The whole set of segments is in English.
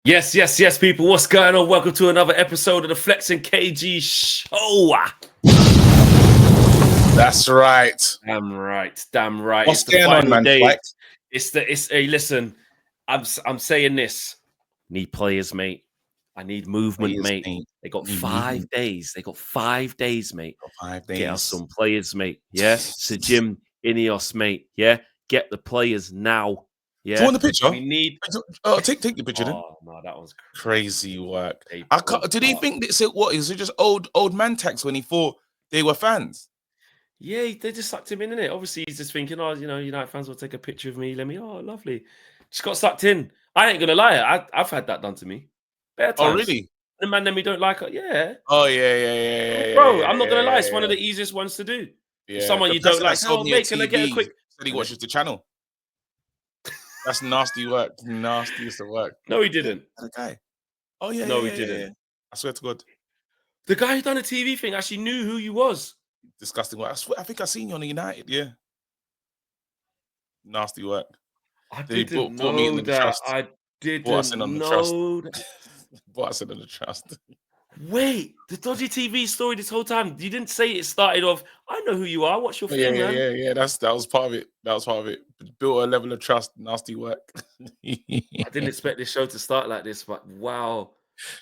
Yes, people. What's going on? Welcome to another episode of the Flex and KG show. That's right. Damn right. What's It's the going on, final man? day. Flex? Hey, listen. I'm saying this. Need players, mate. I need movement, Players, mate. mate. They got Need 5 movement. days. They got 5 days, mate. For 5 Get us days. some players, mate. Yeah. Sir Jim, Ineos, mate. Yeah. Get the players now. Yeah. Do you want the picture? We need. Take the picture then. Oh no, that was Crazy work. They Did he think that what is it? Just old man tax when he thought they were fans? Yeah, they just sucked him in, innit? Obviously, he's just thinking, oh, United fans will take a picture of me. Let me, oh, lovely. Just got sucked in. I ain't gonna lie, I've had that done to me. Better times. Oh, really? The man that me don't like it. Yeah. Oh, yeah. Bro, I'm not gonna lie, it's one of the easiest ones to do. Yeah. If someone you don't like, oh, mate, can I get a quick? Said he watches the channel. That's nasty work. Nastiest of work. No, he didn't. Okay. Oh, yeah. No, he didn't. Yeah. I swear to God. The guy who done the TV thing actually knew who you was. Disgusting work. I think I seen you on the United. Yeah. Nasty work. I They didn't brought me in know the that. trust. I didn't Brought us in on the know that. Brought us in on the trust. Wait, the dodgy TV story this whole time. You didn't say it started off. I know who you are. What's your thing, man? Yeah. That was part of it. Built a level of trust. Nasty work. I didn't expect this show to start like this, but wow.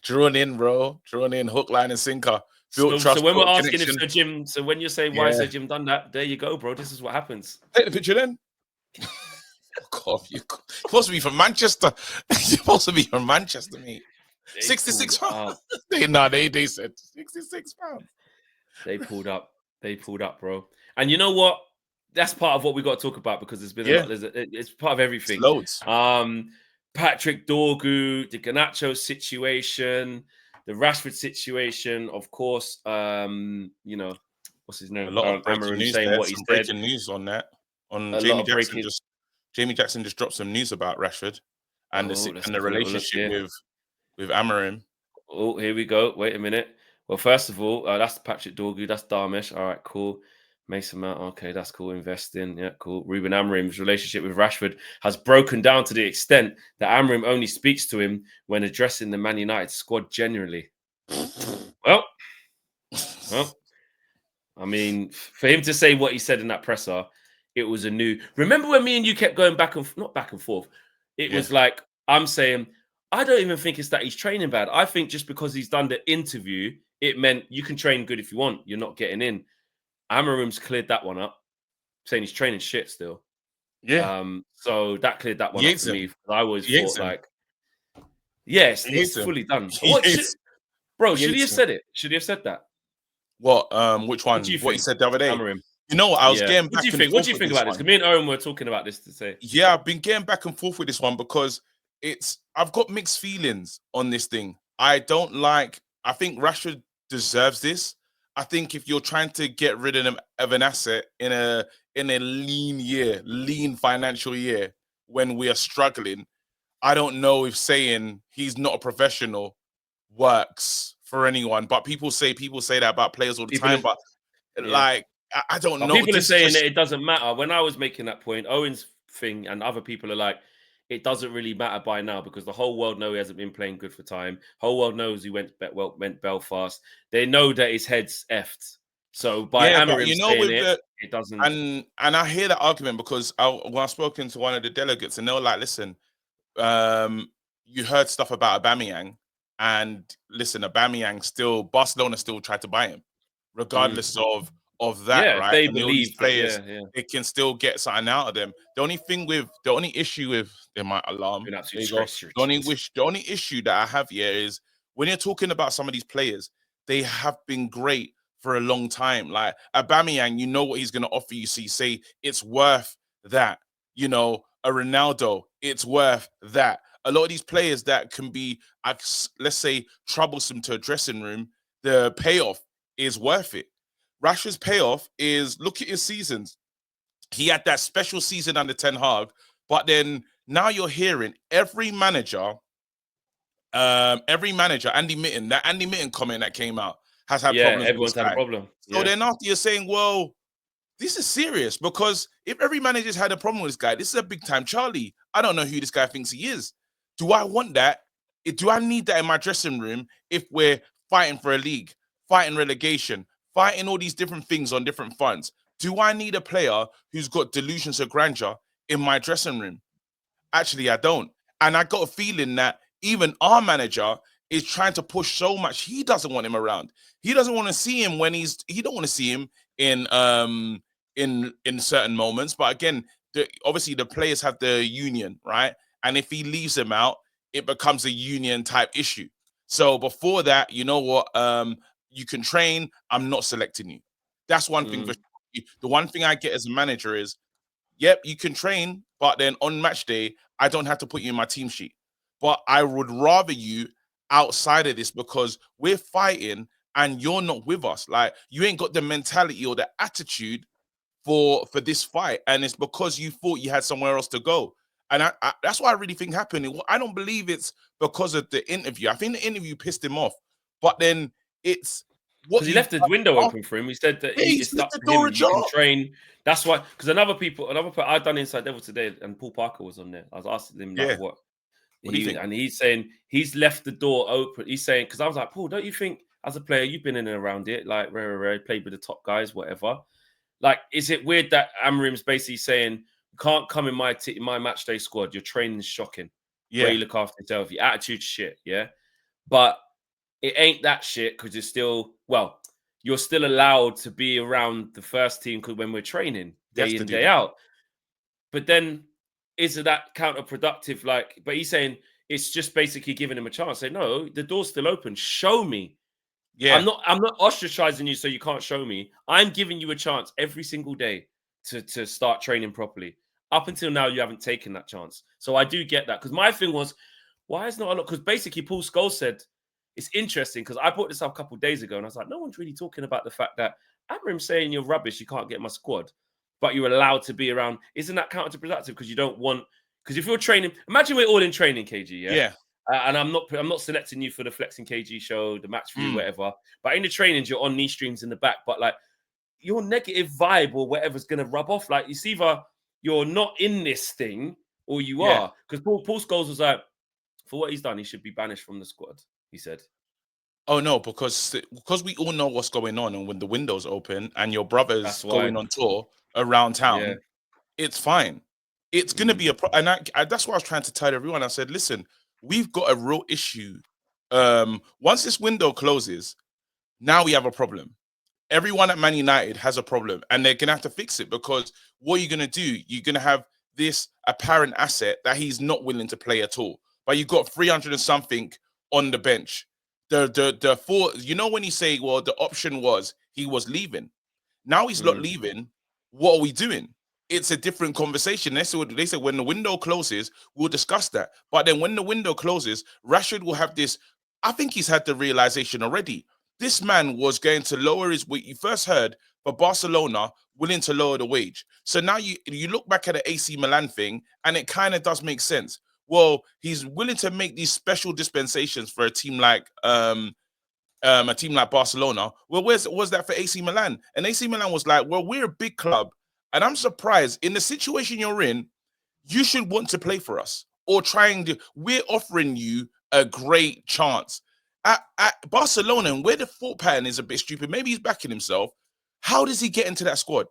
Drawn in, bro. Drawn in, hook, line, and sinker. Built trust. So when we're asking connection. if Sir Jim, so when you're saying why Sir Jim done that, there you go, bro. This is what happens. Take the picture then. God, you're supposed to be from Manchester. You're supposed to be from Manchester, mate. 66 pounds. They said 66 pounds. They pulled up, bro. And you know what? That's part of what we got to talk about because there's been a lot. It's part of everything. It's loads. Patrick Dorgu, the Garnacho situation, the Rashford situation, of course. What's his name? A lot of breaking Amorim news saying there. what he Some said. breaking news on that. Jamie Jackson just dropped some news about Rashford and the relationship with Amorim. Oh, here we go. Wait a minute. Well, first of all, that's Patrick Dorgu. That's Darmish. All right, cool. Mason Mount. Okay, that's cool. Investing. Yeah, cool. Ruben Amorim's relationship with Rashford has broken down to the extent that Amorim only speaks to him when addressing the Man United squad generally. Well, I mean, for him to say what he said in that presser, it was a new. Remember when me and you kept going not back and forth. It was like I'm saying, I don't even think it's that he's training bad. I think just because he's done the interview, it meant you can train good if you want. You're not getting in. Amorim's cleared that one up, saying he's training shit still. Yeah. So that cleared that one up for me. I always thought like, yes, it's fully done. Should he have said it? Should he have said that? What? Which one? What he said the other day? Amorim. You know what? I was getting back and forth. What do you think about this? Because me and Owen were talking about this to say. Yeah, I've been getting back and forth with this one because I've got mixed feelings on this thing. I think Rashford deserves this. I think if you're trying to get rid of him of an asset in a lean financial year when we are struggling, I don't know if saying he's not a professional works for anyone. But people say that about players all the time. But I don't know. People are saying that it doesn't matter. When I was making that point, Owen's thing and other people are like, it doesn't really matter by now because the whole world know he hasn't been playing good for time. Whole world knows he went Belfast. They know that his head's effed. So by Amorim saying it doesn't. And I hear that argument because when I've spoken to one of the delegates and they were like, listen, you heard stuff about Aubameyang and listen, Barcelona still tried to buy him regardless of that, right? They and believe players, they can still get something out of them. The only issue with they might alarm. The only issue that I have here is when you're talking about some of these players, they have been great for a long time. Like Aubameyang, you know what he's going to offer you. So you say it's worth that. You know, a Ronaldo, it's worth that. A lot of these players that can be, let's say, troublesome to a dressing room, the payoff is worth it. Rashford's payoff is, look at his seasons. He had that special season under Ten Hag, but then now you're hearing every manager, Andy Mitten comment that came out has had problems. Everyone's had a problem. So then after you're saying, well, this is serious because if every manager's had a problem with this guy, this is a big time Charlie. I don't know who this guy thinks he is. Do I want that Do I need that in my dressing room if we're fighting for a league, fighting relegation, fighting all these different things on different fronts? Do I need a player who's got delusions of grandeur in my dressing room? Actually, I don't. And I got a feeling that even our manager is trying to push so much. He doesn't want him around. He doesn't want to see him when he don't want to see him in certain moments. But again, obviously the players have the union, right? And if he leaves them out, it becomes a union type issue. So before that, you know what? You can train. I'm not selecting you. That's one thing for sure. The one thing I get as a manager is, yep, you can train, but then on match day, I don't have to put you in my team sheet. But I would rather you outside of this because we're fighting and you're not with us. Like, you ain't got the mentality or the attitude for this fight, and it's because you thought you had somewhere else to go. And that's what I really think happened. I don't believe it's because of the interview. I think the interview pissed him off, but then it's what because he left the window open for him. He said that it's up to him. You can train. That's why. Because another I've done Inside Devil today, and Paul Parker was on there. I was asking him like, what do you think? And he's saying he's left the door open. He's saying, because I was like, Paul, don't you think as a player you've been in and around it, like played with the top guys, whatever. Like, is it weird that Amorim's basically saying you can't come in my match day squad? Your training's shocking. Yeah, where you look after yourself. Your attitude's shit. Yeah, but it ain't that shit because you're still allowed to be around the first team because when we're training day in, day out. But then is that counterproductive? Like, but he's saying it's just basically giving him a chance. Say, no, the door's still open. Show me. Yeah. I'm not ostracizing you so you can't show me. I'm giving you a chance every single day to start training properly. Up until now, you haven't taken that chance. So I do get that. Because my thing was, why is not a lot? Because basically Paul Scholes said, it's interesting because I brought this up a couple of days ago and I was like, no one's really talking about the fact that Amorim saying you're rubbish, you can't get my squad, but you're allowed to be around. Isn't that counterproductive? Because you don't want, because if you're training, imagine we're all in training, KG, yeah? Yeah. And I'm not selecting you for the Flexing KG show, the match view, whatever. But in the trainings, you're on knee streams in the back. But like your negative vibe or whatever's gonna rub off. Like it's either you're not in this thing or you are. Because Paul Scholes was like, for what he's done, he should be banished from the squad. He said. Oh no, because we all know what's going on, and when the window's open and your brother's going on tour around town, it's fine. It's gonna be and that's what I was trying to tell everyone. I said, listen, we've got a real issue. Once this window closes, now we have a problem. Everyone at Man United has a problem, and they're gonna have to fix it because what are you gonna do? You're gonna have this apparent asset that he's not willing to play at all, but you've got 300 and something on the bench. The four, you know, when you say, well, the option was he was leaving. Now he's not leaving. What are we doing? It's a different conversation. They said when the window closes, we'll discuss that. But then when the window closes, Rashford will have this. I think he's had the realization already. This man was going to lower his wage. You first heard for Barcelona willing to lower the wage. So now you look back at the AC Milan thing, and it kind of does make sense. Well, he's willing to make these special dispensations for a team like Barcelona. Well, was that for AC Milan? And AC Milan was like, well, we're a big club, and I'm surprised in the situation you're in, you should want to play for us or we're offering you a great chance. At Barcelona, and where the thought pattern is a bit stupid, maybe he's backing himself. How does he get into that squad?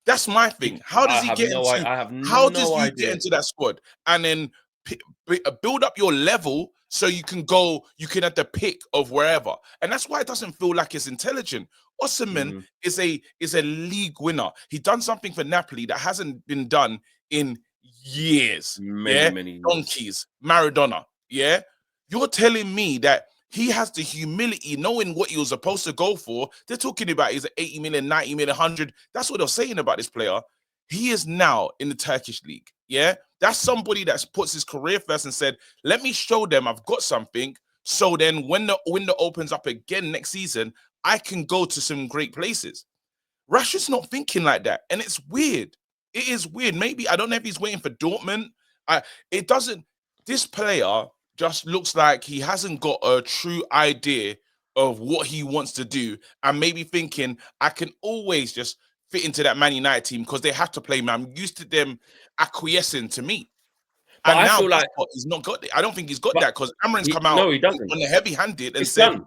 That's my thing. How does he get into that squad and then build up your level so you can have the pick of wherever? And that's why it doesn't feel like it's intelligent. Osimhen is a league winner. He done something for Napoli that hasn't been done in years. Many years. Donkeys, Maradona. Yeah, you're telling me that he has the humility, knowing what he was supposed to go for. They're talking about he's 80 million, 90 million, 100. That's what they're saying about this player. He is now in the Turkish league. Yeah, that's somebody that puts his career first and said, let me show them I've got something. So then when the window opens up again next season, I can go to some great places. Rashford's not thinking like that. And it's weird. It is weird. Maybe, I don't know if he's waiting for Dortmund. This player just looks like he hasn't got a true idea of what he wants to do, and maybe thinking I can always just fit into that Man United team because they have to play me. I'm used to them acquiescing to me. And I now feel like he's not got it. I don't think he's got that because Amorim's come out he doesn't. on the heavy-handed and It's said, done.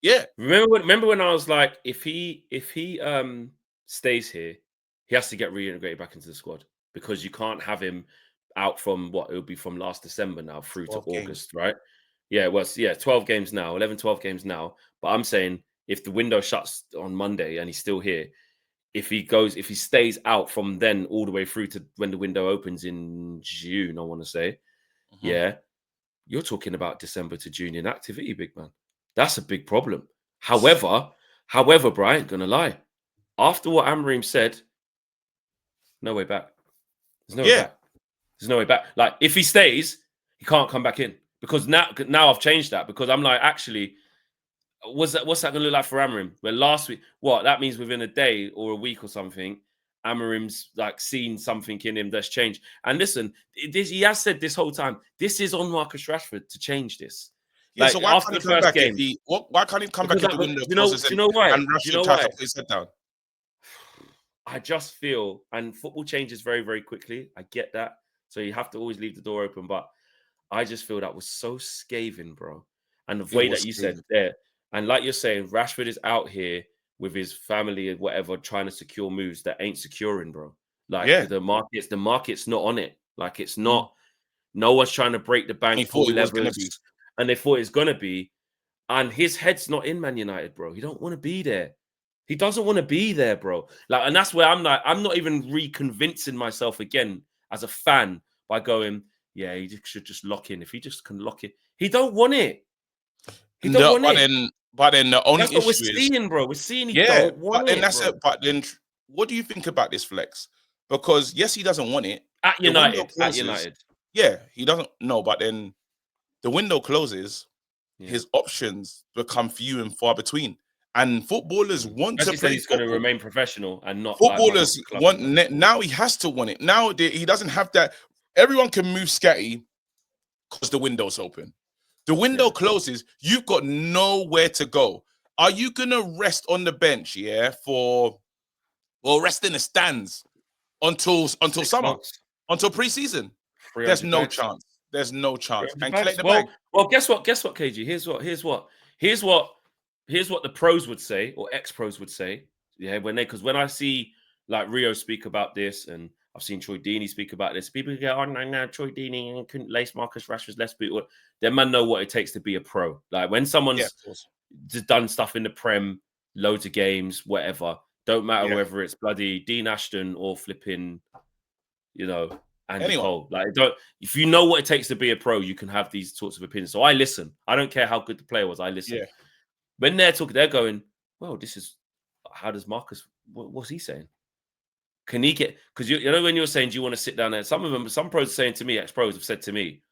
yeah. Remember when I was like, if he stays here, he has to get reintegrated back into the squad because you can't have him out from what it would be from last December now through to August, right? Yeah, it was 12 games now, 12 games now. But I'm saying if the window shuts on Monday and he's still here, if he stays out from then all the way through to when the window opens in June, I want to say, yeah, you're talking about December to June inactivity, big man. That's a big problem. However, bro, I ain't gonna lie. After what Amorim said, no way back. There's no way back. There's no way back. Like if he stays, he can't come back in because now I've changed that because I'm like, actually, what's that going to look like for Amorim? Where last week, that means within a day or a week or something, Amorim's like seen something in him that's changed. And listen, he has said this whole time, this is on Marcus Rashford to change this. Yeah, like, so why can't he come back if he? Why can't he come back if the window closes? Do you know why? And Rashford tries to put his head down. I just feel, and football changes very, very quickly. I get that. So you have to always leave the door open. But I just feel that was so scathing, bro. And the way that you said there, and like you're saying, Rashford is out here with his family and whatever, trying to secure moves that ain't securing, bro. Like the market's not on it. Like it's not. No one's trying to break the bank, pull levers, and they thought it's gonna be. And his head's not in Man United, bro. He don't want to be there. He doesn't want to be there, bro. Like, and that's where I'm like, I'm not even reconvincing myself again as a fan by going, yeah, he should just lock in. If he just can lock it, he don't want it. He don't want it. But then the only that's what we're seeing, bro. We're seeing he don't want it. But then, what do you think about this flex? Because yes, he doesn't want it at United. Yeah, he doesn't. No, but then the window closes. His options become few and far between. And footballers want to play. He's going to remain professional and not. Footballers want now. He has to want it now. He doesn't have that. Everyone can move scatty because the window's open. The window closes. You've got nowhere to go. Are you gonna rest on the bench? Rest in the stands until summer, until preseason? There's no chance. There's no chance. And collect the bag. Well, guess what, KG? Here's what the pros would say, or ex-pros would say. Yeah, because when I see like Rio speak about this, and I've seen Troy Deeney speak about this, people go, "Oh no, Troy Deeney couldn't lace Marcus Rashford's left boot." Them man know what it takes to be a pro. Like when someone's done stuff in the Prem, loads of games, whatever. Don't matter whether it's bloody Dean Ashton or flipping, Andy Cole. Like, if you know what it takes to be a pro, you can have these sorts of opinions. So I listen. I don't care how good the player was. I listen. Yeah. When they're talking, they're going, well, this is, how does Marcus, what's he saying? Can he get, because when you're saying, do you want to sit down there? Some pros are saying to me, ex-pros have said to me,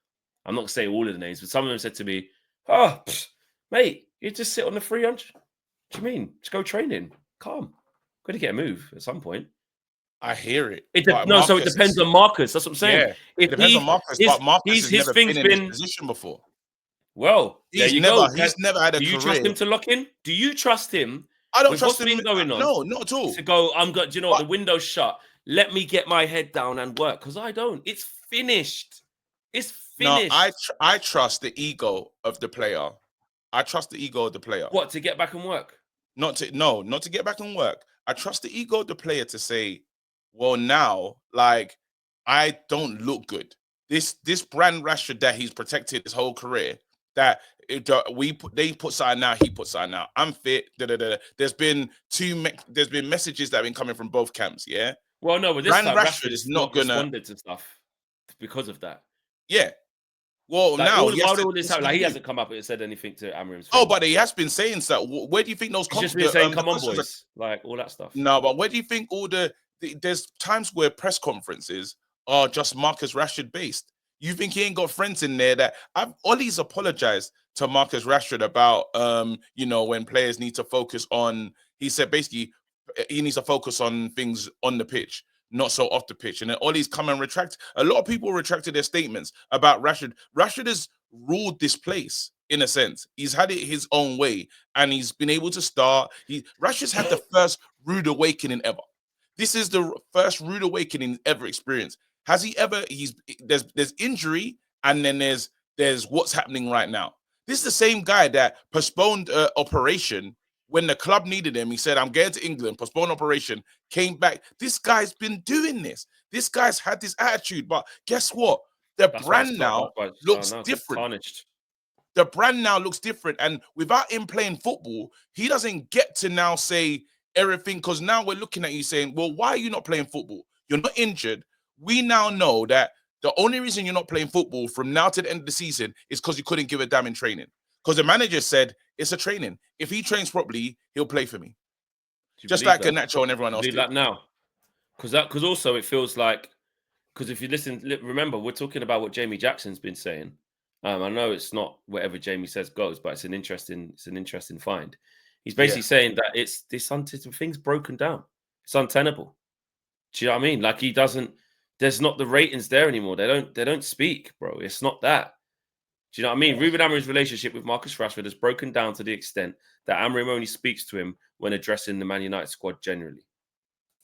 I'm not going to say all of the names, but some of them said to me, mate, you just sit on the 300. What do you mean? Just go training. Calm. Got to get a move at some point. I hear it. So it depends on Marcus. That's what I'm saying. Yeah, it depends on Marcus, but Marcus has never been in this position before. Well, he's never had a career. Do you trust him to lock in? Do you trust him? I don't trust him going on. No, not at all. To go, do you know what? The window's shut. Let me get my head down and work, because I don't. It's finished. It's finished. No, I trust the ego of the player. I trust the ego of the player. What, to get back and work? Not to get back and work. I trust the ego of the player to say, well, now, like, I don't look good. This brand Rashford that he's protected his whole career, that they put something out, he put something out. I'm fit. There's been messages that have been coming from both camps. Yeah. Well, no, but this time Rashford is not responded to stuff because of that. Yeah. Well, like, now he hasn't come up and said anything to Amorim's. Oh, but he has been saying so. Where do you think those? He's just been saying, "Come on, boys," like all that stuff. No, but where do you think there's times where press conferences are just Marcus Rashford based? You think he ain't got friends in there that Ollie's apologized to Marcus Rashford about when players need to focus on, he said basically he needs to focus on things on the pitch, not so off the pitch. And then Ollie's come and retract. A lot of people retracted their statements about Rashford. Rashford has ruled this place in a sense. He's had it his own way and he's been able to start. Rashford's had the first rude awakening ever. This is the first rude awakening ever experienced. Has he ever? There's injury, and then there's what's happening right now. This is the same guy that postponed operation when the club needed him. He said, "I'm going to England." Postponed operation, came back. This guy's been doing this. This guy's had this attitude, but guess what? The brand now looks different. Tarnished. The brand now looks different, and without him playing football, he doesn't get to now say everything, because now we're looking at you saying, well, why are you not playing football? You're not injured. We now know that the only reason you're not playing football from now to the end of the season is because you couldn't give a damn in training. Because the manager said it's a training. If he trains properly, he'll play for me. Just like Garnacho and everyone else did. That now. Because also it feels like, because if you remember, we're talking about what Jamie Jackson's been saying. I know it's not whatever Jamie says goes, but it's an interesting find. He's basically saying that it's this thing's broken down. It's untenable. Do you know what I mean? Like there's not the ratings there anymore. They don't speak, bro. It's not that. Do you know what I mean? Ruben Amorim's relationship with Marcus Rashford has broken down to the extent that Amorim only speaks to him when addressing the Man United squad generally.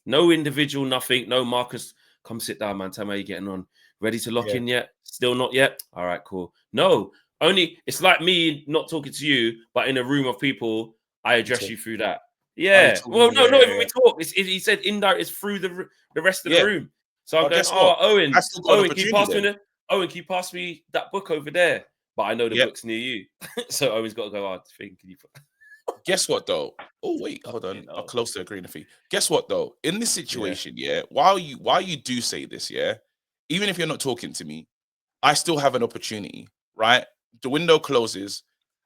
No individual, nothing. No, Marcus, come sit down, man. Tell me how you're getting on. Ready to lock in yet? Still not yet? All right, cool. No, only it's like me not talking to you, but in a room of people, I address you through that. Yeah. Well, no, not even we talk. He said indirect is through the rest of the room. So I'm going, Owen, can you pass me that book over there? But I know the book's near you. So Owen's got to go, can you put... Guess what, though? Oh, wait, hold on. I'm close to agreeing with you. Guess what, though? In this situation, while you do say this, even if you're not talking to me, I still have an opportunity, right? The window closes.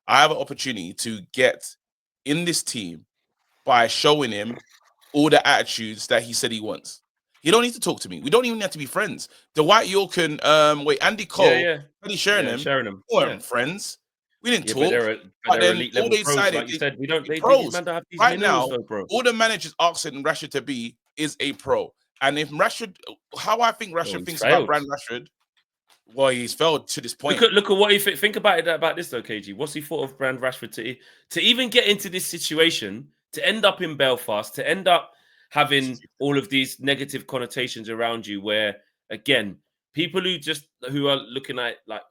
I have an opportunity to get in this team by showing him all the attitudes that he said he wants. He don't need to talk to me. We don't even have to be friends. The White York and Andy Cole, Andy Sheringham, weren't friends. We didn't talk. But they're elite level pros, like you said. We don't. They pros. Have these right now, though, bro. All the managers asking Rashford to be is a pro. And if Rashford, how I think Rashford thinks about Brand Rashford, well, he's failed to this point. Look at what he think about it about this though, KG. What's he thought of Brand Rashford to even get into this situation, to end up in Belfast, to end up having all of these negative connotations around you, where again, people who are looking at like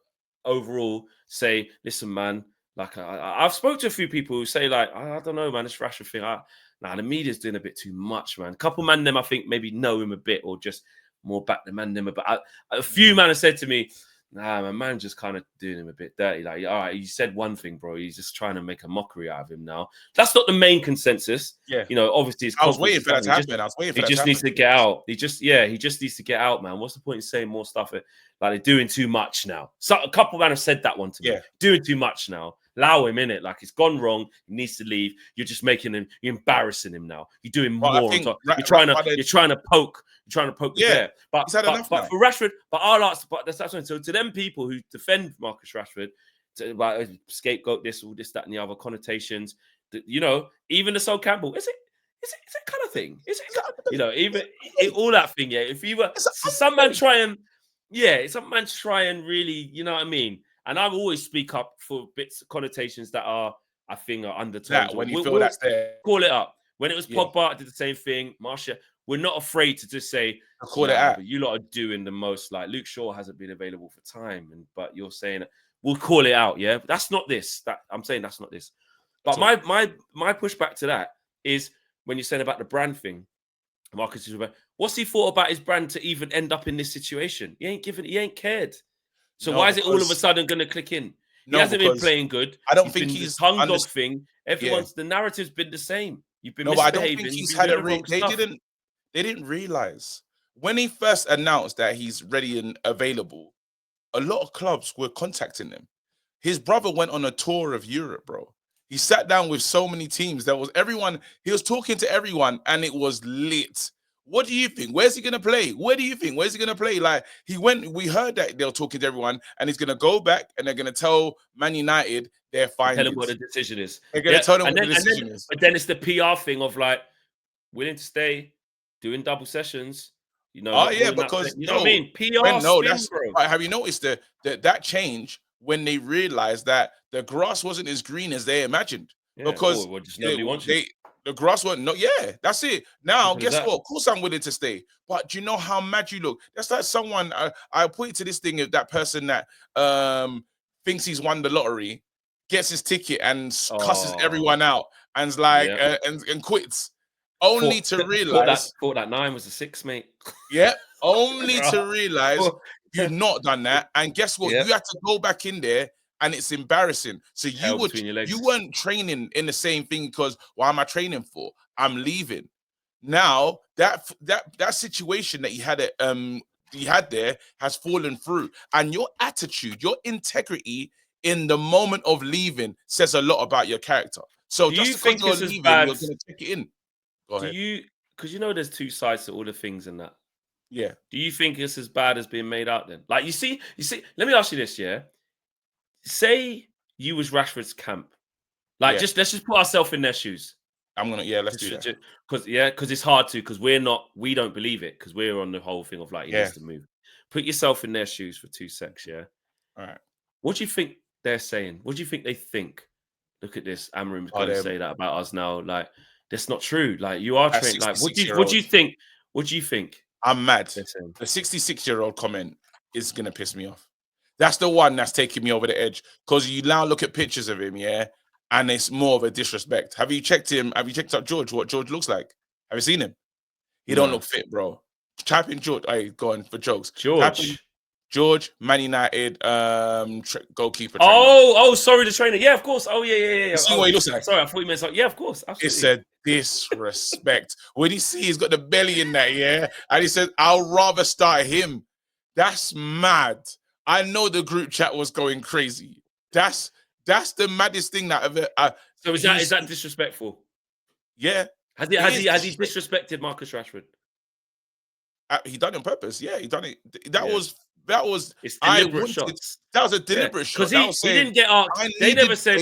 overall say, listen, man, like I've spoke to a few people who say like, I don't know, man, this Rashford thing, the media's doing a bit too much, man. A couple man them I think maybe know him a bit or just more back the man them. But a few man have said to me, nah, my man just kind of doing him a bit dirty. Like, all right, you said one thing, bro. He's just trying to make a mockery out of him now. That's not the main consensus. Yeah. You know, obviously, I was waiting for that to happen. He just needs to get out. He just needs to get out, man. What's the point in saying more stuff? Like they're doing too much now. So a couple man have said that one to me. Doing too much now. Allow him in it. Like it's gone wrong. He needs to leave. You're just making him. You're embarrassing him now. You're doing more on top. You're trying to poke. You're trying to poke the bear. But for Rashford, but I'll ask. But that's what. So to them people who defend Marcus Rashford, about scapegoat this, all this, that, and the other connotations. You know, even the Sol Campbell. Is it kind of thing? Is it? You know, even all that thing. Yeah. If you were some man try and really, you know what I mean. And I always speak up for bits, connotations that are, I think, are undertones. When you feel that's there. Call it up. When it was Pogba, I did the same thing. Marcia, we're not afraid to just say, call it out. You lot are doing the most. Like Luke Shaw hasn't been available for time, but you're saying we'll call it out. Yeah, but that's not this. I'm saying that's not this. But my pushback to that is when you're saying about the brand thing. Marcus, what's he thought about his brand to even end up in this situation? He ain't cared. So why is it all of a sudden going to click in? He hasn't been playing good. I don't think he's tongue dog thing. Everyone's the narrative's been the same. You've been misbehaving. But I don't think he's had a they didn't realize when he first announced that he's ready and available. A lot of clubs were contacting him. His brother went on a tour of Europe, bro. He sat down with so many teams. There was everyone. He was talking to everyone, and it was lit. What do you think? Where's he going to play? Where do you think? Where's he going to play? Like, we heard that they're talking to everyone, and he's going to go back, and they're going to tell Man United they're fine. Tell them what the decision is. They're going to tell them what the decision is. But then it's the PR thing of, like, willing to stay, doing double sessions. You know, because you know what I mean? PR spin, bro. Have you noticed that change when they realized that the grass wasn't as green as they imagined? Yeah, because nobody wants The grass won't. No, yeah, that's it. Now, guess what? Of course, I'm willing to stay. But do you know how mad you look? That's like someone. I point to this thing of that person that thinks he's won the lottery, gets his ticket and cusses everyone out, and's like and quits, only to realize thought that 9 was a 6, mate. Yeah, only to realize you've not done that. And guess what? You had to go back in there. And it's embarrassing. So you weren't training in the same thing because why am I training for? I'm leaving. Now that situation that you had there has fallen through, and your attitude, your integrity in the moment of leaving says a lot about your character. So just because you're leaving, you're going to take it in. Go ahead. Because there's two sides to all the things and that. Yeah. Do you think it's as bad as being made out then? Like you see. Let me ask you this, yeah. Say you was Rashford's camp, like let's just put ourselves in their shoes. Let's do that because it's hard to we don't believe it because we're on the whole thing of like he needs to move. Put yourself in their shoes for 2 secs, yeah. All right. What do you think they're saying? What do you think they think? Look at this, Amorim's going to say that about us now. Like that's not true. Like you are trained. Like what do you think? What do you think? I'm mad. The 66-year-old comment is going to piss me off. That's the one that's taking me over the edge because you now look at pictures of him, and it's more of a disrespect. Have you checked him? Have you checked out George? What George looks like? Have you seen him? He don't look fit, bro. Type in George. Hey, go on for jokes. George, Man United, goalkeeper. Sorry, the trainer. Yeah, of course. Oh, yeah. You see what he looks like? Sorry, I thought you meant something. Yeah, of course. Absolutely. It's a disrespect. When you see he's got the belly in that, and he said, "I'll rather start him." That's mad. I know the group chat was going crazy. That's the maddest thing that ever. So is that disrespectful? Yeah. Has he disrespected Marcus Rashford? He done it on purpose. Yeah, he done it. That was. It's deliberate shots. That was a deliberate shot. Because he didn't get asked. They never said.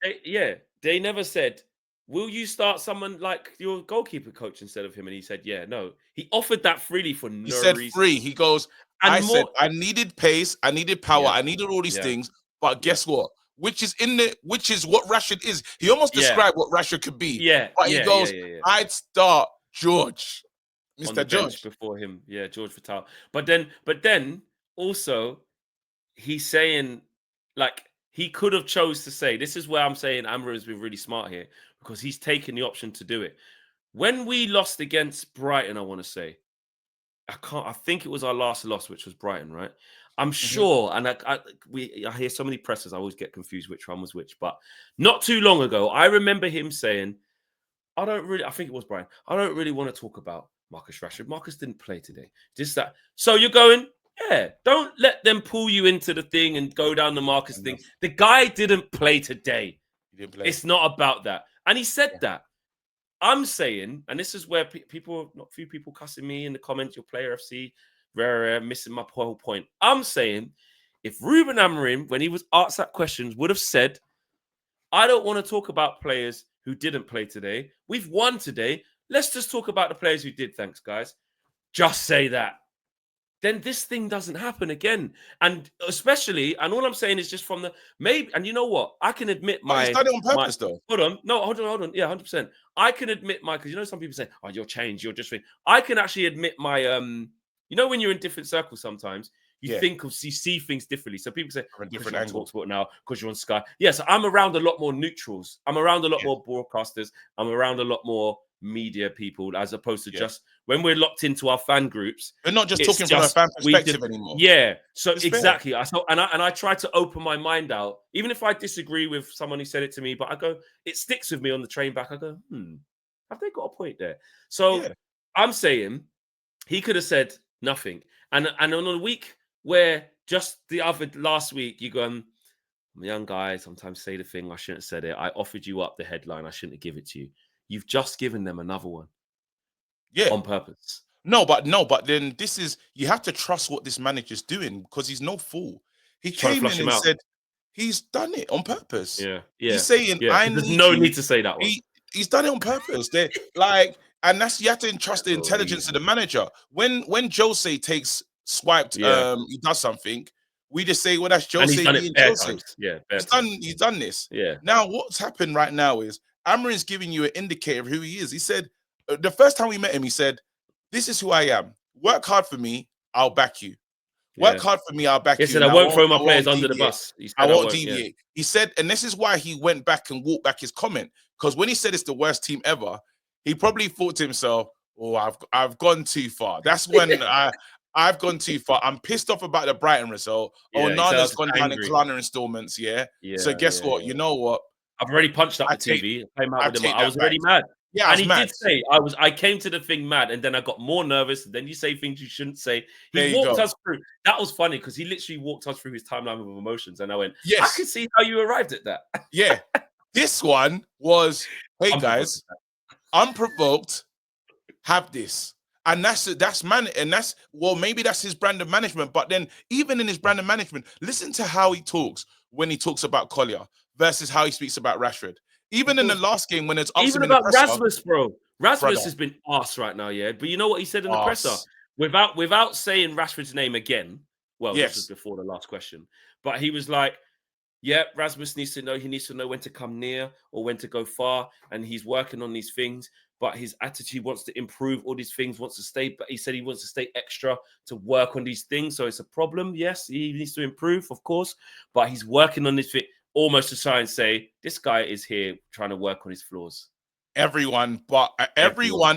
They never said. Will you start someone like your goalkeeper coach instead of him? And he said, "Yeah, no." He offered that freely for no reason. He said free. He goes. Said I needed pace, I needed power, I needed all these things. But guess what? Which is what Rashford is. He almost described what Rashford could be. But he goes, I'd start George, Mr. George before him. Yeah, George Vital. But then also he's saying like he could have chose to say. This is where I'm saying Amorim has been really smart here because he's taken the option to do it. When we lost against Brighton, I want to say. I think it was our last loss, which was Brighton, right? I'm sure, and I hear so many pressers, I always get confused which one was which. But not too long ago, I remember him saying, I think it was Brighton, I don't really want to talk about Marcus Rashford. Marcus didn't play today. Just that. So you're going, don't let them pull you into the thing and go down the Marcus thing. The guy didn't play today. He didn't play. It's not about that. And he said that. I'm saying, and this is where not few people cussing me in the comments, your player FC, rare, missing my whole point. I'm saying, if Ruben Amorim, when he was asked that question, would have said, I don't want to talk about players who didn't play today. We've won today. Let's just talk about the players who did. Thanks, guys. Just say that. Then this thing doesn't happen again. And especially, and all I'm saying is just from the maybe, and you know what? I can admit my. He's done it on purpose, though. Hold on. No, hold on. Yeah, 100%. I can admit my, because some people say, oh, you're changed, you're just. I can actually admit my, when you're in different circles sometimes, you think of, see things differently. So people say, different angles now because you're on Sky. Yeah, so I'm around a lot more neutrals. I'm around a lot more broadcasters. I'm around a lot more media people as opposed to just when we're locked into our fan groups. We're not just talking from a fan perspective anymore. Yeah, so it's exactly. I try to open my mind out, even if I disagree with someone who said it to me. But I go, it sticks with me on the train back. I go, have they got a point there? So I'm saying he could have said nothing, and on a week where just last week you go, I'm a young guy. Sometimes say the thing I shouldn't have said it. I offered you up the headline. I shouldn't have given it to you. You've just given them another one. Yeah. On purpose. No, but then this is, you have to trust what this manager's doing because he's no fool. He came in and said, he's done it on purpose. Yeah. He's saying, there's no need to say that one. He's done it on purpose. And that's, you have to entrust the intelligence of the manager. When Jose takes swiped, he does something, we just say, well, that's Jose being Jose. Yeah. He's done this. Yeah. Now, what's happened right now is Amorim's giving you an indicator of who he is. He said, the first time we met him, he said, "This is who I am. Work hard for me, I'll back you. Work hard for me, I'll back He you. said, And I won't throw my I players won't under the deviate. bus. He said, I won't yeah. deviate." He said, and this is why he went back and walked back his comment. Because when he said it's the worst team ever, he probably thought to himself, "Oh, I've gone too far." That's when I've gone too far. I'm pissed off about the Brighton result. Oh, Yeah, he said, I Nana's was gone down in angry. Klarna installments. Yeah. So Yeah, guess what? You know what? I've already punched up I the TV. I came out with him. take I that was back. already mad. Yeah, I and was he mad. did say, I came to the thing mad, and then I got more nervous. Then you say things you shouldn't say. He walked us through. That was funny because he literally walked us through his timeline of emotions. And I went, yes, I can see how you arrived at that. Yeah. This one was, hey guys, unprovoked, have this. And that's man, and that's, well, maybe that's his brand of management. But then even in his brand of management, listen to how he talks when he talks about Collier versus how he speaks about Rashford. Even in the last game when it's even about Rasmus, bro. Rasmus has been asked right now, yeah. But you know what he said in the presser? Without saying Rashford's name again. Well, this was before the last question. But he was like, yeah, Rasmus needs to know. He needs to know when to come near or when to go far. And he's working on these things. But his attitude wants to improve all these things, wants to stay. But he said he wants to stay extra to work on these things. So it's a problem. Yes, he needs to improve, of course. But he's working on this thing almost to try and say, this guy is here trying to work on his flaws. Everyone,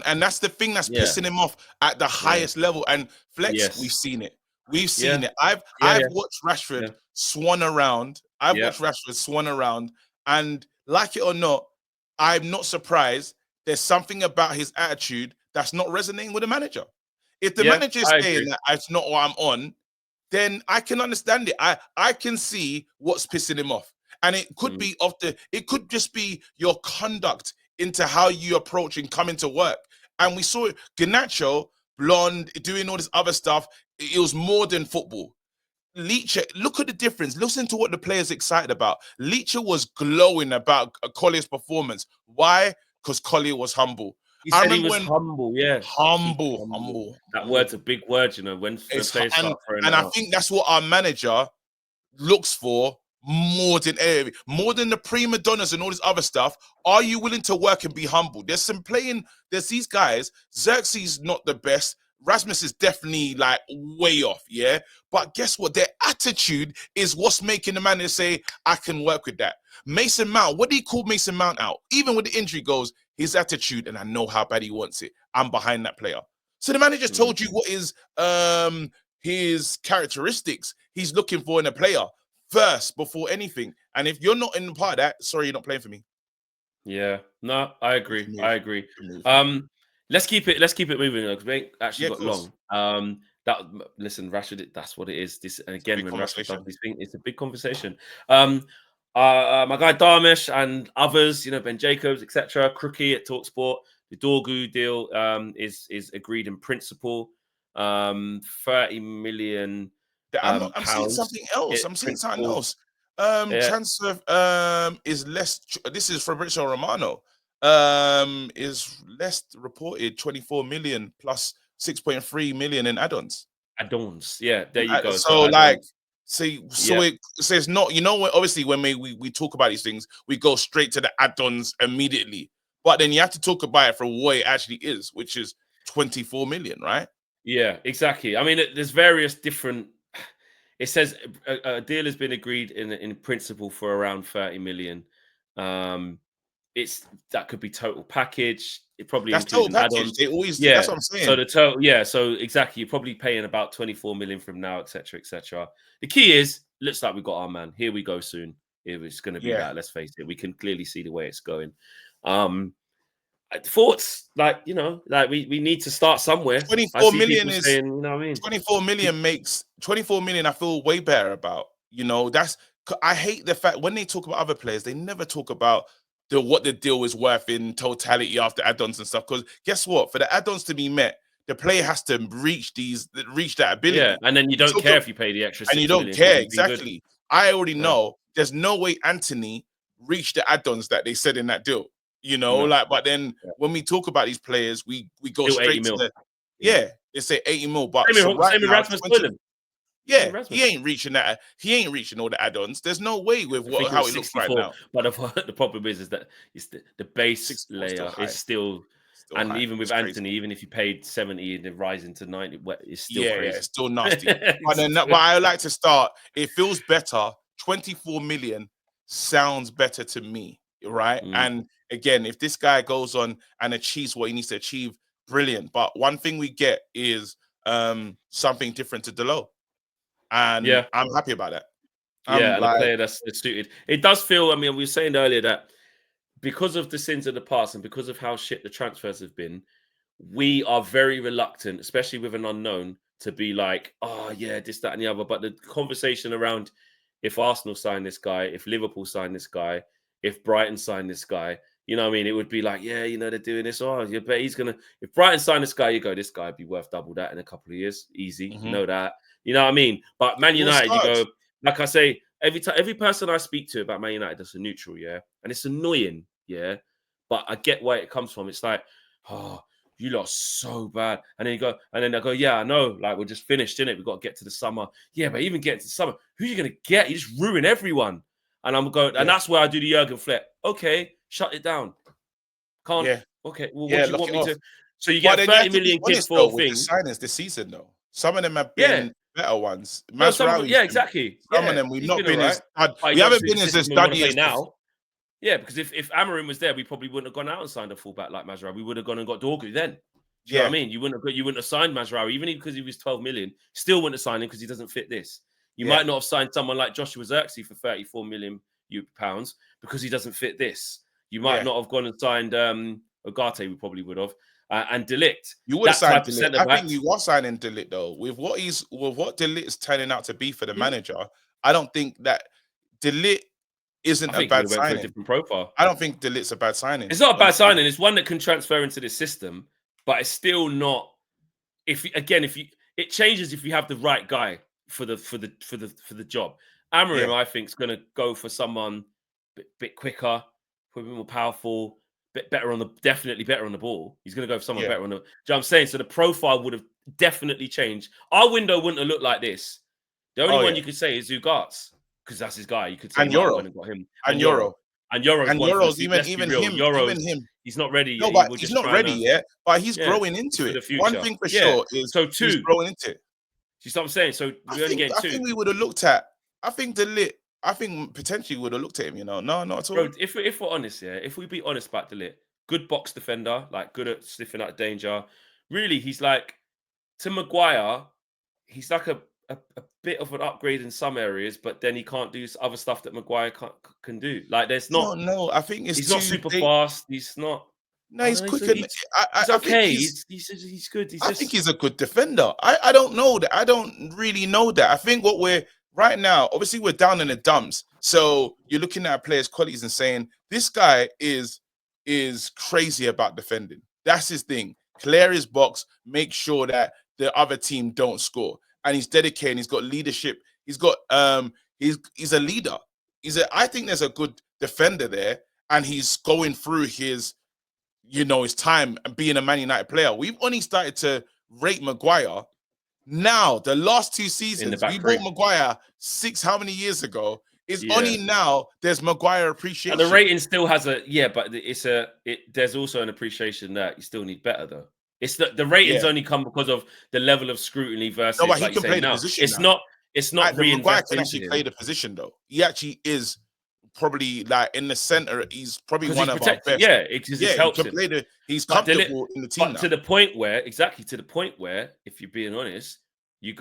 and that's the thing that's pissing him off at the highest level. And Flex, we've seen it. We've seen it. I've watched Rashford swan around. I've watched Rashford swan around, and like it or not, I'm not surprised. There's something about his attitude that's not resonating with the manager. If the manager is saying that it's not what I'm on, then I can understand it. I can see what's pissing him off. And it could be it could just be your conduct into how you approach and come into work. And we saw it, Garnacho, blonde, doing all this other stuff. It was more than football. Leach, look at the difference. Listen to what the players excited about. Leach was glowing about Collier's performance. Why? Because Collier was humble. He said he was humble, yeah. Humble. That word's a big word, you know, when players start throwing and I think that's what our manager looks for more than the prima donnas and all this other stuff. Are you willing to work and be humble? There's these guys. Xerxes not the best. Rasmus is definitely like way off, yeah? But guess what? Their attitude is what's making the manager say, I can work with that. Mason Mount, what do you call Mason Mount out? Even with the injury goes, his attitude, and I know how bad he wants it. I'm behind that player. So the manager told you what is his characteristics he's looking for in a player first before anything. And if you're not in part of that, sorry, you're not playing for me. Yeah, no, I agree. Let's keep it moving because we ain't actually got long. Listen, Rashford, that's what it is. This, and again, when Rashford does this thing, it's a big conversation. My guy Darmish and others, you know, Ben Jacobs, etc. Crookie at TalkSport. The Dorgu deal is agreed in principle. 30 million. I'm seeing something else. Transfer is less. This is Fabrizio Romano. Is less reported 24 million plus 6.3 million in add-ons. Yeah, there you go. So like, it says not. You know, obviously when we talk about these things, we go straight to the add-ons immediately. But then you have to talk about it for what it actually is, which is 24 million, right? Yeah, exactly. I mean, there's various different. It says a deal has been agreed in principle for around 30 million. That could be total package. It probably includes add-ons. They always, that's what I'm saying. So the total, so exactly. You're probably paying about 24 million from now, etc., etc. The key is, looks like we've got our man. Here we go soon. It's going to be that. Let's face it. We can clearly see the way it's going. Thoughts, like, you know, like we need to start somewhere. 24 million is saying, you know what I mean? 24 million makes 24 million. I feel way better about, you know, I hate the fact when they talk about other players, they never talk about what the deal is worth in totality after add-ons and stuff. Because guess what? For the add-ons to be met, the player has to reach that ability. Yeah, and then you don't care if you pay the extra. And you don't care, exactly. I already know there's no way Anthony reached the add-ons that they said in that deal. You know, but then when we talk about these players, we go straight to they say 80 mil. But same with Rasmus Højlund. Yeah, he ain't reaching that. He ain't reaching all the add-ons. There's no way with how it looks right now. But the problem is that it's the base layer is still and high. Even with it's Anthony, crazy. Even if you paid 70 and then rising to 90, it's still crazy. Yeah, it's still nasty. But then but I like to start. It feels better. 24 million sounds better to me, right? And again, if this guy goes on and achieves what he needs to achieve, brilliant. But one thing we get is something different to Delo. And I'm happy about that. And a player that's suited. It does feel, I mean, we were saying earlier that because of the sins of the past and because of how shit the transfers have been, we are very reluctant, especially with an unknown, to be like, oh, yeah, this, that, and the other. But the conversation around if Arsenal sign this guy, if Liverpool sign this guy, if Brighton sign this guy, you know what I mean? It would be like, yeah, you know, they're doing this. Oh, you bet he's going to, if Brighton sign this guy, you go, this guy would be worth double that in a couple of years. Easy. You know that. You know what I mean? But Man United, you go, like I say, every person I speak to about Man United, that's a neutral, yeah? And it's annoying, yeah? But I get where it comes from. It's like, oh, you lost so bad. And then you go, and then I go, yeah, I know. Like, we're just finished, innit? We've got to get to the summer. Yeah, but even getting to the summer, who are you going to get? You just ruin everyone. And I'm going, and that's where I do the Jurgen Fleck. Okay, shut it down. Can't. Yeah. Okay, well, what do you want me to? So you get 30 million kids for things. The signings this season, though. Some of them have been better ones. No, exactly. Some of them we've not been as we haven't been as studious now. Yeah, because if Amorim was there, we probably wouldn't have gone out and signed a fullback like Mazraoui. We would have gone and got Dorgu then. Do you know what I mean? You wouldn't have signed Mazraoui, even because he was 12 million. Still wouldn't have signed him because he doesn't fit this. You might not have signed someone like Joshua Zirkzee for 34 million pounds because he doesn't fit this. You might not have gone and signed Ugarte. We probably would have. And De Ligt. You would have signed De Ligt. I think you are signing De Ligt though. With what De Ligt is turning out to be for the manager, I don't think that De Ligt isn't a bad signing. For a different profile. I don't think De Ligt's a bad signing. It's not a bad signing. It's one that can transfer into the system, but it's still not. It changes if you have the right guy for the job. Amorim, I think, is going to go for someone bit quicker, a bit more powerful. Definitely better on the ball. He's going to go for someone better on the. Do you know what I'm saying? So the profile would have definitely changed. Our window wouldn't have looked like this. The only one you could say is Ugarte because that's his guy. You could say and Euro got him and Euro and Euro's even him. He's not ready. No, but he's not ready yet. But he's growing into it. One thing for sure is he's growing into it. You see what I'm saying? So we only get two. I think we would have looked at. I think De Ligt. I think potentially would have looked at him, you know. No, not at all. Bro, if we're honest, if we be honest about De Ligt, good box defender, like good at sniffing out danger. Really, he's like to Maguire, he's like a bit of an upgrade in some areas, but then he can't do other stuff that Maguire can do. Like there's not. No, I think he's not super fast. He's not. No, he's quick. He's okay. He's good. I think he's a good defender. I don't know that. I don't really know that. I think what we're right now, obviously, we're down in the dumps. So you're looking at players' qualities and saying, this guy is crazy about defending. That's his thing. Clear his box, make sure that the other team don't score. And he's dedicated. He's got leadership. He's got he's a leader. I think there's a good defender there, and he's going through his time and being a Man United player. We've only started to rate Maguire now, the last 2 seasons, we bought Maguire how many years ago? It's only now there's Maguire appreciation. And the rating still has but there's also an appreciation that you still need better though. It's the ratings only come because of the level of scrutiny versus. No, but he can play the position. It's not Maguire can actually play the position though. He actually is probably like in the center. He's probably one of our best. Yeah, it helps him. He's comfortable in the team. But to the point where, if you're being honest, you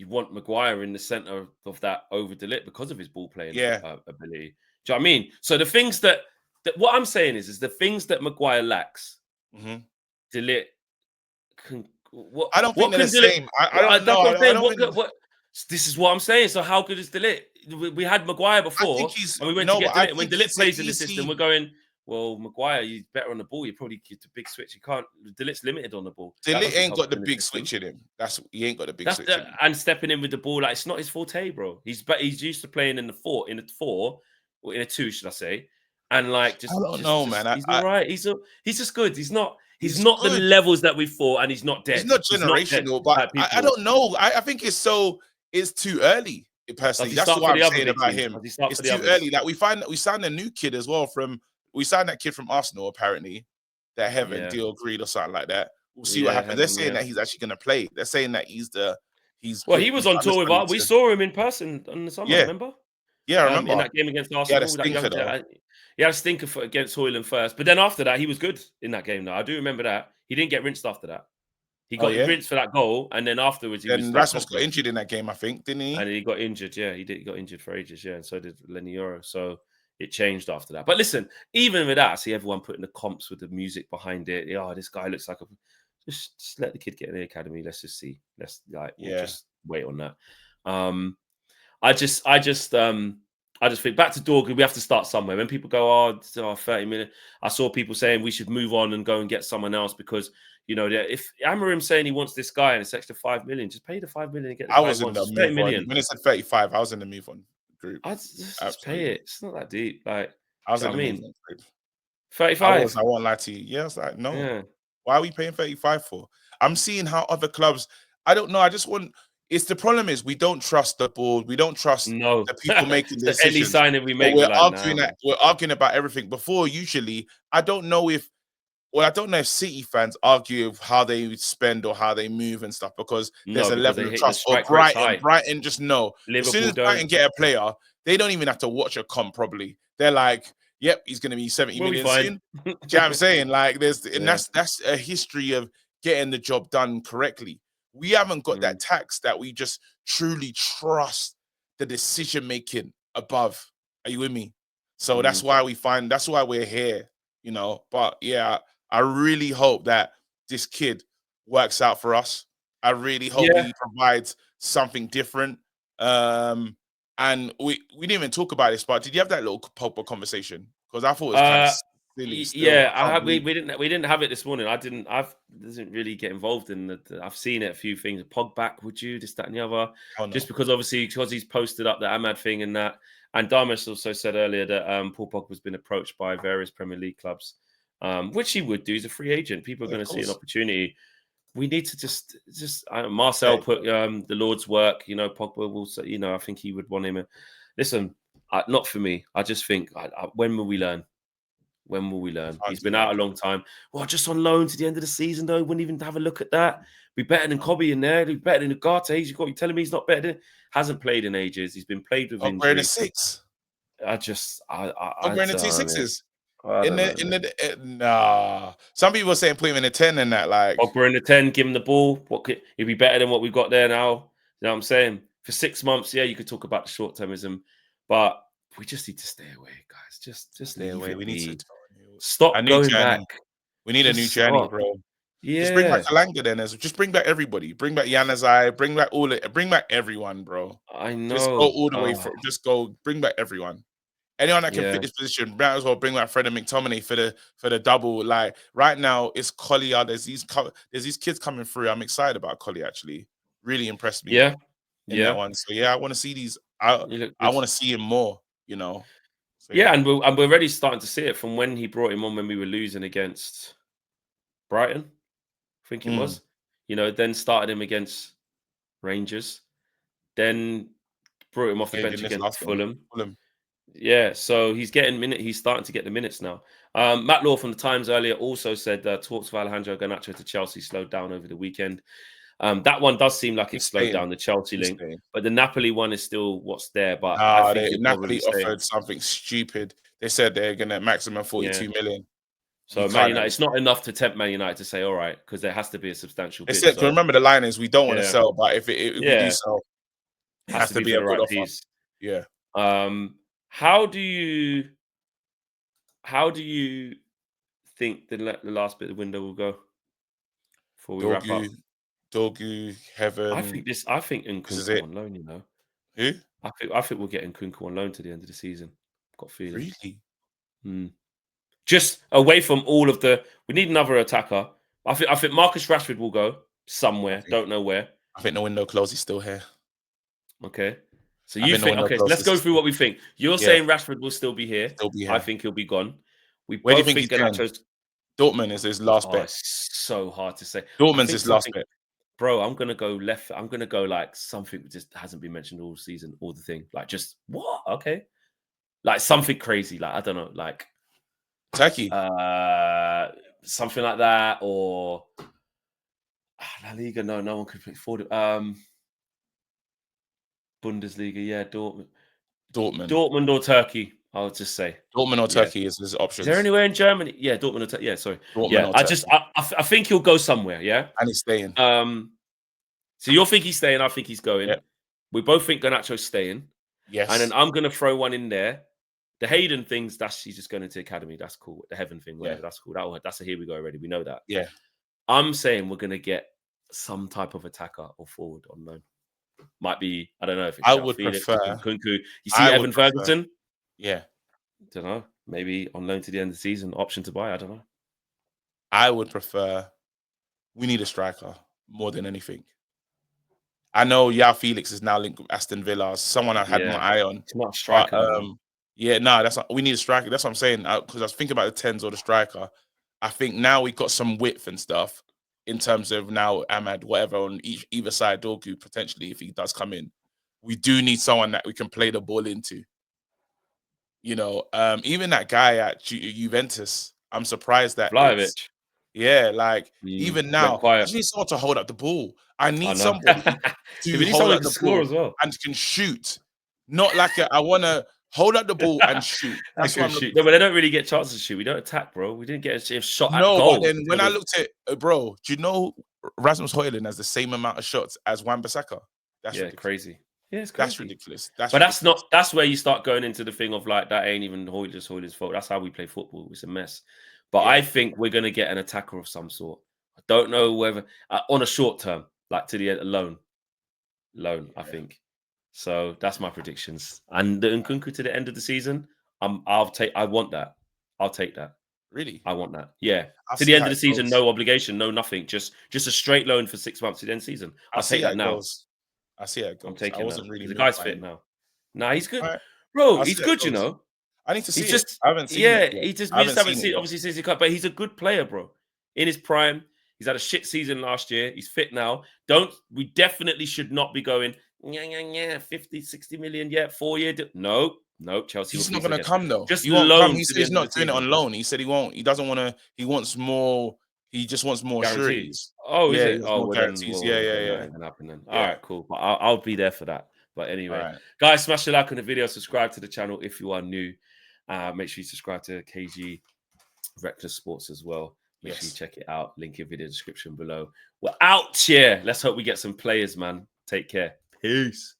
want Maguire in the center of that over De Ligt because of his ball playing ability. Do you know what I mean? So the things that what I'm saying is the things that Maguire lacks, De Ligt can. I don't think they're the same. I don't know. This is what I'm saying. So how good is De Ligt? We had Maguire before, and we went to get De Ligt. When De Ligt plays in the system, we're going, well, Maguire, he's better on the ball. You probably get a big switch. You can't. De Ligt's limited on the ball. De Ligt ain't got the big switch in him. He ain't got the big switch in him. And stepping in with the ball, like it's not his forte, bro. He's used to playing in a 4, or in a 2, should I say? And like, I don't know, man. He's all right. He's just good. He's not the levels that we thought, and he's not dead. He's not generational, but I don't know. I think it's so it's too early. Personally, that's what I'm saying about him. It's too early. Like we signed a new kid as well we signed that kid from Arsenal apparently, that Heaven deal agreed or something like that. We'll see what happens. They're saying that he's actually going to play. They're saying that he's well, good. he was on tour with us. We saw him in person in the summer. Remember? Yeah, I remember in that game against Arsenal. He had a stinker against Hoyland first, but then after that, he was good in that game. Though I do remember that he didn't get rinsed after that. He got rinsed for that goal, and then afterwards he was. Rasmus got injured in that game, I think, didn't he? And he got injured. Yeah, he did. He got injured for ages. Yeah, and so did Lenny Yoro. So it changed after that. But listen, even with that, I see everyone putting the comps with the music behind it. Oh, this guy looks like a. Just let the kid get in the academy. Let's just see. We'll just wait on that. I just think back to Dorgu, we have to start somewhere. When people go, 30 minutes, I saw people saying we should move on and go and get someone else because, if Amorim's saying he wants this guy and it's extra 5 million, just pay the 5 million and get the guy. I was in the move on. When it said 35, I was in the move on group. I'd just pay it. It's not that deep. Like, I was in the move on group. 35. I won't lie to you. Yeah, I was like, no. Yeah. Why are we paying 35 for? I'm seeing how other clubs, I don't know. The problem is we don't trust the board. We don't trust the people making decisions. Any signing we make, we're arguing about everything. Before, usually, I don't know if City fans argue how they spend or how they move and stuff because there's a level of trust. Or Brighton just know. As soon as Brighton get a player, they don't even have to watch a comp probably. They're like, yep, he's going to be 70 million soon. Do you know what I'm saying? Like, that's a history of getting the job done correctly. We haven't got that tax that we just truly trust the decision making above. Are you with me? So that's why we're here, But yeah, I really hope that this kid works out for us. I really hope he provides something different. And we didn't even talk about this, but did you have that little Pogba conversation? Because I thought it was kind of silly. Yeah, we didn't have it this morning. I didn't really get involved in it. I've seen it a few things. Pogba, would you this, that, and the other? Oh, no. Just because he's posted up the Ahmad thing and that. And Damas also said earlier that Paul Pogba's been approached by various Premier League clubs, which he would do. He's a free agent. People are going to see an opportunity. We need to just Marcel put the Lord's work. Pogba will say, I think he would want him. Listen, not for me. I just think, when will we learn? When will we learn? He's been out a long time. Well, just on loan to the end of the season, though. Wouldn't even have a look at that. Be better than Kobe in there. Be better than Ugarte. You're telling me he's not better than? Hasn't played in ages. He's been played with injuries. We're in a 6. We're in the 2 6s. Nah. Some people are saying put him in a 10 and that. Like, we're in the 10. Give him the ball. He'd be better than what we've got there now. You know what I'm saying? For 6 months, you could talk about the short termism, but we just need to stay away, guys. Just stay away. We need to stop going back. We need a new journey, bro. Yeah. Just bring back Alanga then. Just bring back everybody. Bring back Januzaj. Bring back everyone, bro. I know. Just go all the way. Bring back everyone. Anyone that can fit this position, might as well bring back Fred and McTominay for the double. Like right now, it's Collier. There's these kids coming through. I'm excited about Collier actually. Really impressed me. Yeah. In that one. So I want to see these. I want to see him more. So, and we're already starting to see it from when he brought him on when we were losing against Brighton. I think it was. Then started him against Rangers. Then brought him off the bench against Fulham. Yeah, so he's getting minutes. He's starting to get the minutes now. Matt Law from the Times earlier also said talks of Alejandro Garnacho to Chelsea slowed down over the weekend. That one does seem like it slowed down, the Chelsea link, but the Napoli one is still what's there. But I think Napoli offered something stupid. They said they're going to maximum 42 million. So Man United, it's not enough to tempt Man United to say, all right, because there has to be a substantial bid. Said, remember the line is we don't want to sell, but if we do sell, it has to be a good offer. Piece. Yeah. How do you think the last bit of the window will go before we wrap up? Dorgu, Heaven. I think Nkunku on loan. Who? I think we'll get Nkunku on loan to the end of the season. I've got a feeling. Really? Just away from all of the. We need another attacker. I think Marcus Rashford will go somewhere. Don't know where. I think the window close is still here. Okay. So you think? Okay, so let's go through what we think. You're saying Rashford will still be here. I think he'll be gone. Where do you think he's going? Dortmund is his last bet. It's so hard to say. Dortmund's his last bet. bro, I'm gonna go left. I'm gonna go like something that just hasn't been mentioned all season, all the thing. Like just what? Okay, like something crazy. Like I don't know, like Turkey, something like that, or La Liga. No, no one could afford it. Bundesliga, yeah, Dortmund or Turkey. I'll just say Dortmund or yeah. Turkey is his Is there options. anywhere in Germany? Yeah, Dortmund or Turkey. Yeah, sorry. Dortmund Yeah, or Turkey. I think he'll go somewhere. Yeah, And he's staying. So you'll think he's staying. I think he's going. Yeah. We both think Garnacho's staying. Yes. And then I'm gonna throw one in there. The Hayden things, he's just going into academy. That's cool. The Heaven thing, whatever. That's cool. That's a here we go already. We know that. Yeah. I'm saying we're gonna get some type of attacker or forward on loan. Might be, I don't know if it's I would prefer Kunku. You see Evan Ferguson? Yeah. Don't know. Maybe on loan to the end of the season, option to buy. I don't know. I would prefer. We need a striker more than anything. I know João Felix is now linked with Aston Villa. Someone I had my eye on. It's not a striker. Yeah, no, that's not, we need a striker. That's what I'm saying. Because I was thinking about the 10s or the striker. I think now we've got some width and stuff in terms of now Ahmad, whatever on either side, Dorgu potentially if he does come in. We do need someone that we can play the ball into. You know, even that guy at Juventus, I'm surprised that Vlahovic. Yeah, like even now, I just need someone to hold up the ball. I need somebody to hold up the ball as well and can shoot. Not like I want to hold up the ball and shoot. That's what I'm looking for. No, but they don't really get chances to shoot. We don't attack, bro. We didn't get a shot at goal. No, but then when I looked at bro, do you know Rasmus Højlund has the same amount of shots as Wan-Bissaka? That's ridiculous. Crazy. Yeah, it's crazy. That's ridiculous. That's where you start going into the thing of like that ain't even Højlund's fault. That's how we play football. It's a mess. But I think we're gonna get an attacker of some sort. I don't know whether on a short term, like to the end, loan. I think. So that's my predictions. And the Nkunku to the end of the season, I want that. I'll take that. Really? I want that. Yeah. To the end of the season, no obligation, no nothing. Just a straight loan for 6 months to the end of the season. I'll take that now. I see how it goes. I'm taking I wasn't really the guy's fit now. Nah, he's good. Right. Bro, he's good, you know. I need to see it. I haven't seen it. Yeah, we just haven't seen it obviously since he cut, but he's a good player, bro. In his prime, he's had a shit season last year. He's fit now. We definitely should not be going, 50, 60 million yet, 4 year. No, Chelsea. He's not going to come though. Just he won't loan. Come. He said he's not doing it on loan. He said he won't. He doesn't want to. He wants more. He just wants more sureties. Oh, yeah, is it? Oh, guarantees. Yeah. Ain't happen then. All right, cool. But I'll be there for that. But anyway, guys, smash the like on the video. Subscribe to the channel if you are new. Make sure you subscribe to KG Reckless Sports as well. Make sure you check it out. Link in video description below. We're out here. Let's hope we get some players, man. Take care. Peace.